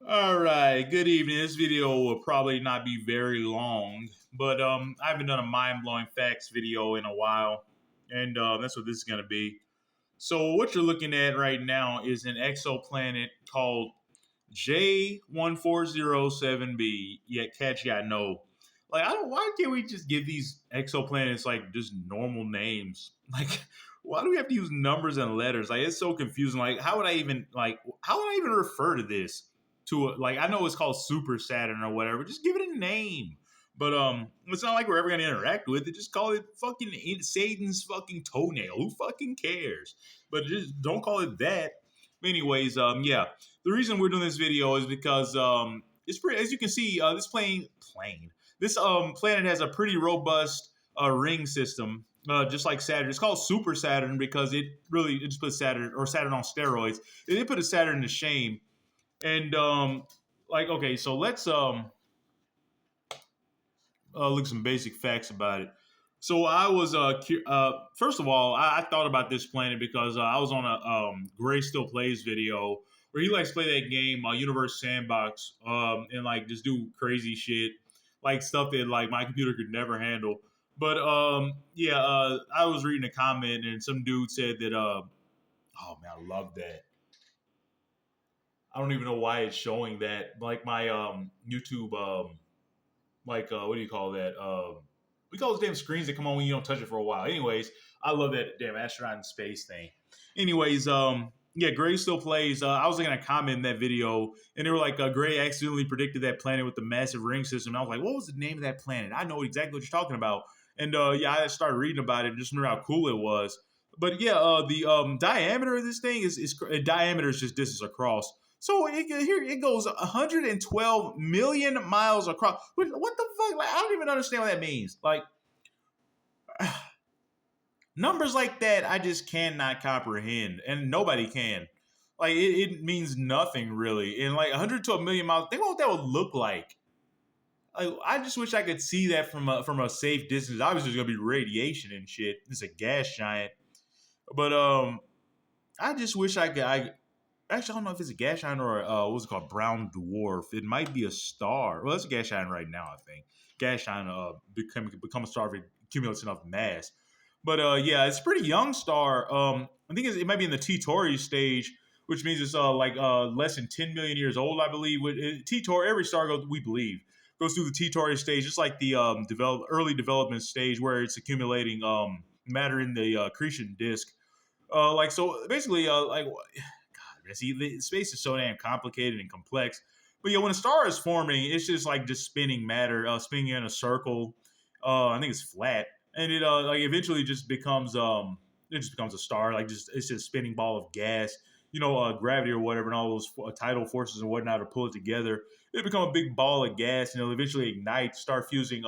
All right, good evening. This video will probably not be very long, but I haven't done a mind-blowing facts video in a while, and that's what this is going to be. So what you're looking at right now is an exoplanet called j1407b. Yeah, catch ya know. Like I don't. Why can't we just give these exoplanets like just normal names? Like, why do we have to use numbers and letters? Like, it's so confusing. Like, how would I even refer to this? Like, I know it's called Super Saturn or whatever. Just give it a name. But it's not like we're ever gonna interact with it. Just call it fucking Satan's fucking toenail. Who fucking cares? But just don't call it that. Anyways, yeah. The reason we're doing this video is because it's pretty. As you can see, this planet has a pretty robust ring system, just like Saturn. It's called Super Saturn because it just put Saturn on steroids. They put a Saturn to shame. And okay, so let's look at some basic facts about it. So I was first of all, I thought about this planet because I was on a Gray Still Plays video where he likes to play that game, Universe Sandbox, and like just do crazy shit, like stuff that like my computer could never handle. But yeah, I was reading a comment and some dude said that oh man, I love that. I don't even know why it's showing that. Like my YouTube what do you call that? We call those damn screens that come on when you don't touch it for a while. Anyways, I love that damn astronaut in space thing. Anyways, yeah, Gray Still Plays. I was looking at a comment in that video, and they were like, Gray accidentally predicted that planet with the massive ring system. And I was like, what was the name of that planet? I know exactly what you're talking about. And yeah, I started reading about it and just remember how cool it was. But yeah, the diameter of this thing is diameter is just distance across. So here it goes 112 million miles across. What the fuck? Like, I don't even understand what that means. Like numbers like that, I just cannot comprehend, and nobody can. Like it means nothing really. And like 112 million miles, think about what that would look like. I just wish I could see that from a safe distance. Obviously, there's gonna be radiation and shit. It's a gas giant, but I just wish I could. Actually, I don't know if it's a gas giant or what's it called, brown dwarf. It might be a star. Well, it's a gas giant right now, I think. Gas giant become a star if it accumulates enough mass. But yeah, it's a pretty young star. I think it might be in the T-Tauri stage, which means it's less than 10 million years old, I believe. With T-Tauri, every star we believe goes through the T-Tauri stage, just like the early development stage where it's accumulating matter in the accretion disk. Like so, basically, see, the space is so damn complicated and complex. But yeah, when a star is forming, it's just spinning matter, spinning in a circle. I think it's flat, and it like eventually just becomes a star. Like it's just a spinning ball of gas. Gravity or whatever, and all those tidal forces and whatnot to pull it together. It become a big ball of gas, and it'll eventually ignite, start fusing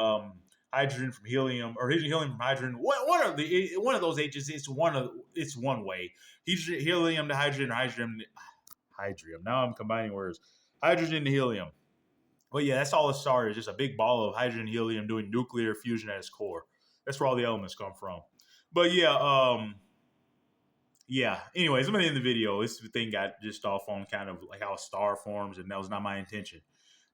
hydrogen from helium or helium from hydrogen. One of those H's. It's one way. Helium to hydrogen, or hydrogen. Now I'm combining words. Hydrogen to helium. Well, yeah, that's all a star is. Just a big ball of hydrogen and helium doing nuclear fusion at its core. That's where all the elements come from. But yeah, yeah. Anyways, I'm gonna end the video. This thing got just off on kind of like how a star forms, and that was not my intention.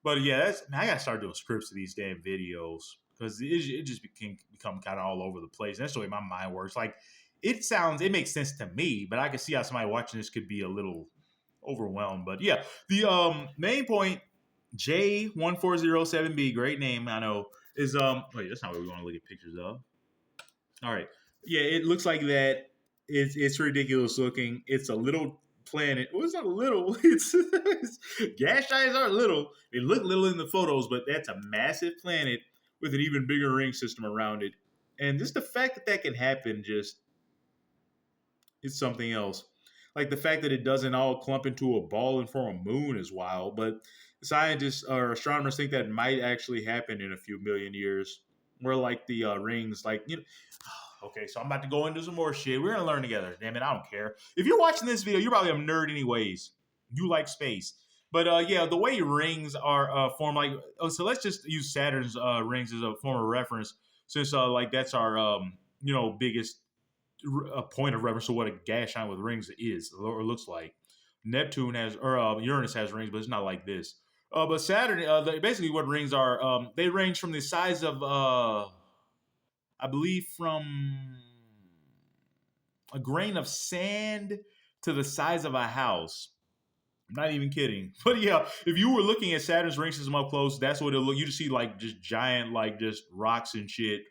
But yeah, I gotta start doing scripts of these damn videos because it just become kind of all over the place. And that's the way my mind works. Like it makes sense to me, but I can see how somebody watching this could be a little overwhelmed. But yeah, the main point, j1407b, great name, I know, is wait, that's not what we want to look at pictures of. All right, yeah, it looks like that. It's ridiculous looking. It's a little planet. Well, it's not little. It's gas giants aren't little. They look little in the photos, but that's a massive planet with an even bigger ring system around it. And just the fact that that can happen, just it's something else. Like the fact that it doesn't all clump into a ball and form a moon is wild. But scientists or astronomers think that might actually happen in a few million years. Where like the rings, like okay, so I'm about to go into some more shit. We're gonna learn together. Damn it, I don't care. If you're watching this video, you're probably a nerd anyways. You like space. But yeah, the way rings are formed, like so let's just use Saturn's rings as a form of reference, since like that's our biggest point of reference to what a gas giant with rings is or looks like. Neptune has, or Uranus has rings, but it's not like this. But Saturn, basically what rings are, they range from the size of, I believe, from a grain of sand to the size of a house. I'm not even kidding. But yeah, if you were looking at Saturn's ring system up close, that's what it'll look. You just see like just giant, like just rocks and shit,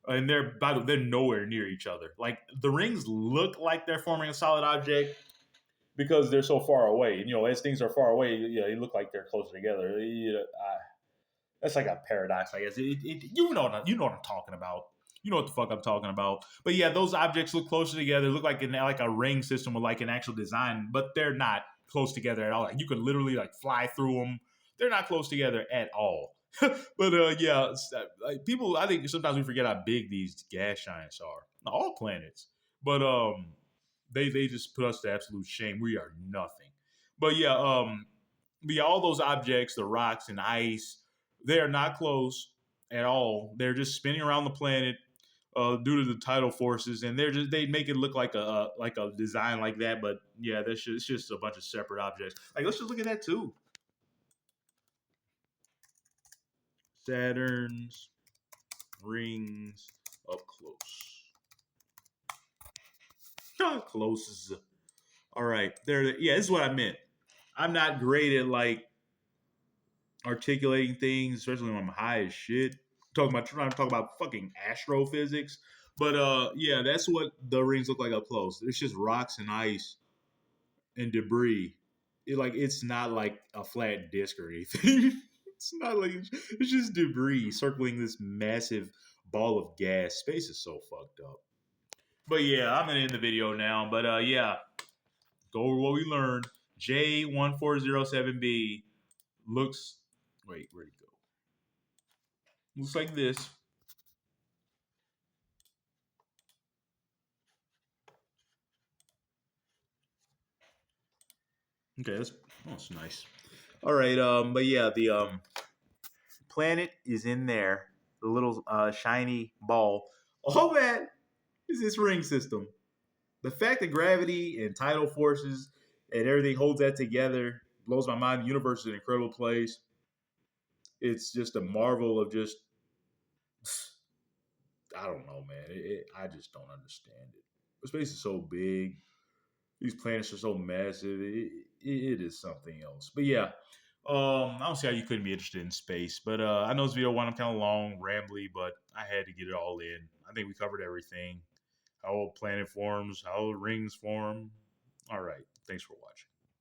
and they're nowhere near each other. Like the rings look like they're forming a solid object because they're so far away. And, as things are far away, they look like they're closer together. That's like a paradox, I guess. You know what I'm talking about. You know what the fuck I'm talking about. But yeah, those objects look closer together. Look like a ring system with like an actual design, but they're not close together at all. Like you could literally like fly through them. They're not close together at all. But yeah, like people. I think sometimes we forget how big these gas giants are. All planets, but they just put us to absolute shame. We are nothing. But yeah, all those objects, the rocks and ice, they are not close at all. They're just spinning around the planet due to the tidal forces, and they make it look like a design like that. But yeah, it's just a bunch of separate objects. Like let's just look at that too. Saturn's rings up close. Close. All right, there. Yeah, this is what I meant. I'm not great at like articulating things, especially when I'm high as shit. Trying to talk about fucking astrophysics. But yeah, that's what the rings look like up close. It's just rocks and ice and debris. It's not like a flat disc or anything. It's not like it's just debris circling this massive ball of gas. Space is so fucked up. But yeah, I'm gonna end the video now. But yeah, go over what we learned. j1407b looks. Wait, where'd it go? Looks like this. Okay, that's nice. All right, but yeah, the planet is in there. The little shiny ball. All that is this ring system. The fact that gravity and tidal forces and everything holds that together blows my mind. The universe is an incredible place. It's just a marvel of just I don't know, man. I just don't understand it. Space is so big. These planets are so massive. It is something else. But yeah, I don't see how you couldn't be interested in space. But I know this video one I'm kind of long, rambly, but I had to get it all in. I think we covered everything. How a planet forms, how rings form. All right. Thanks for watching.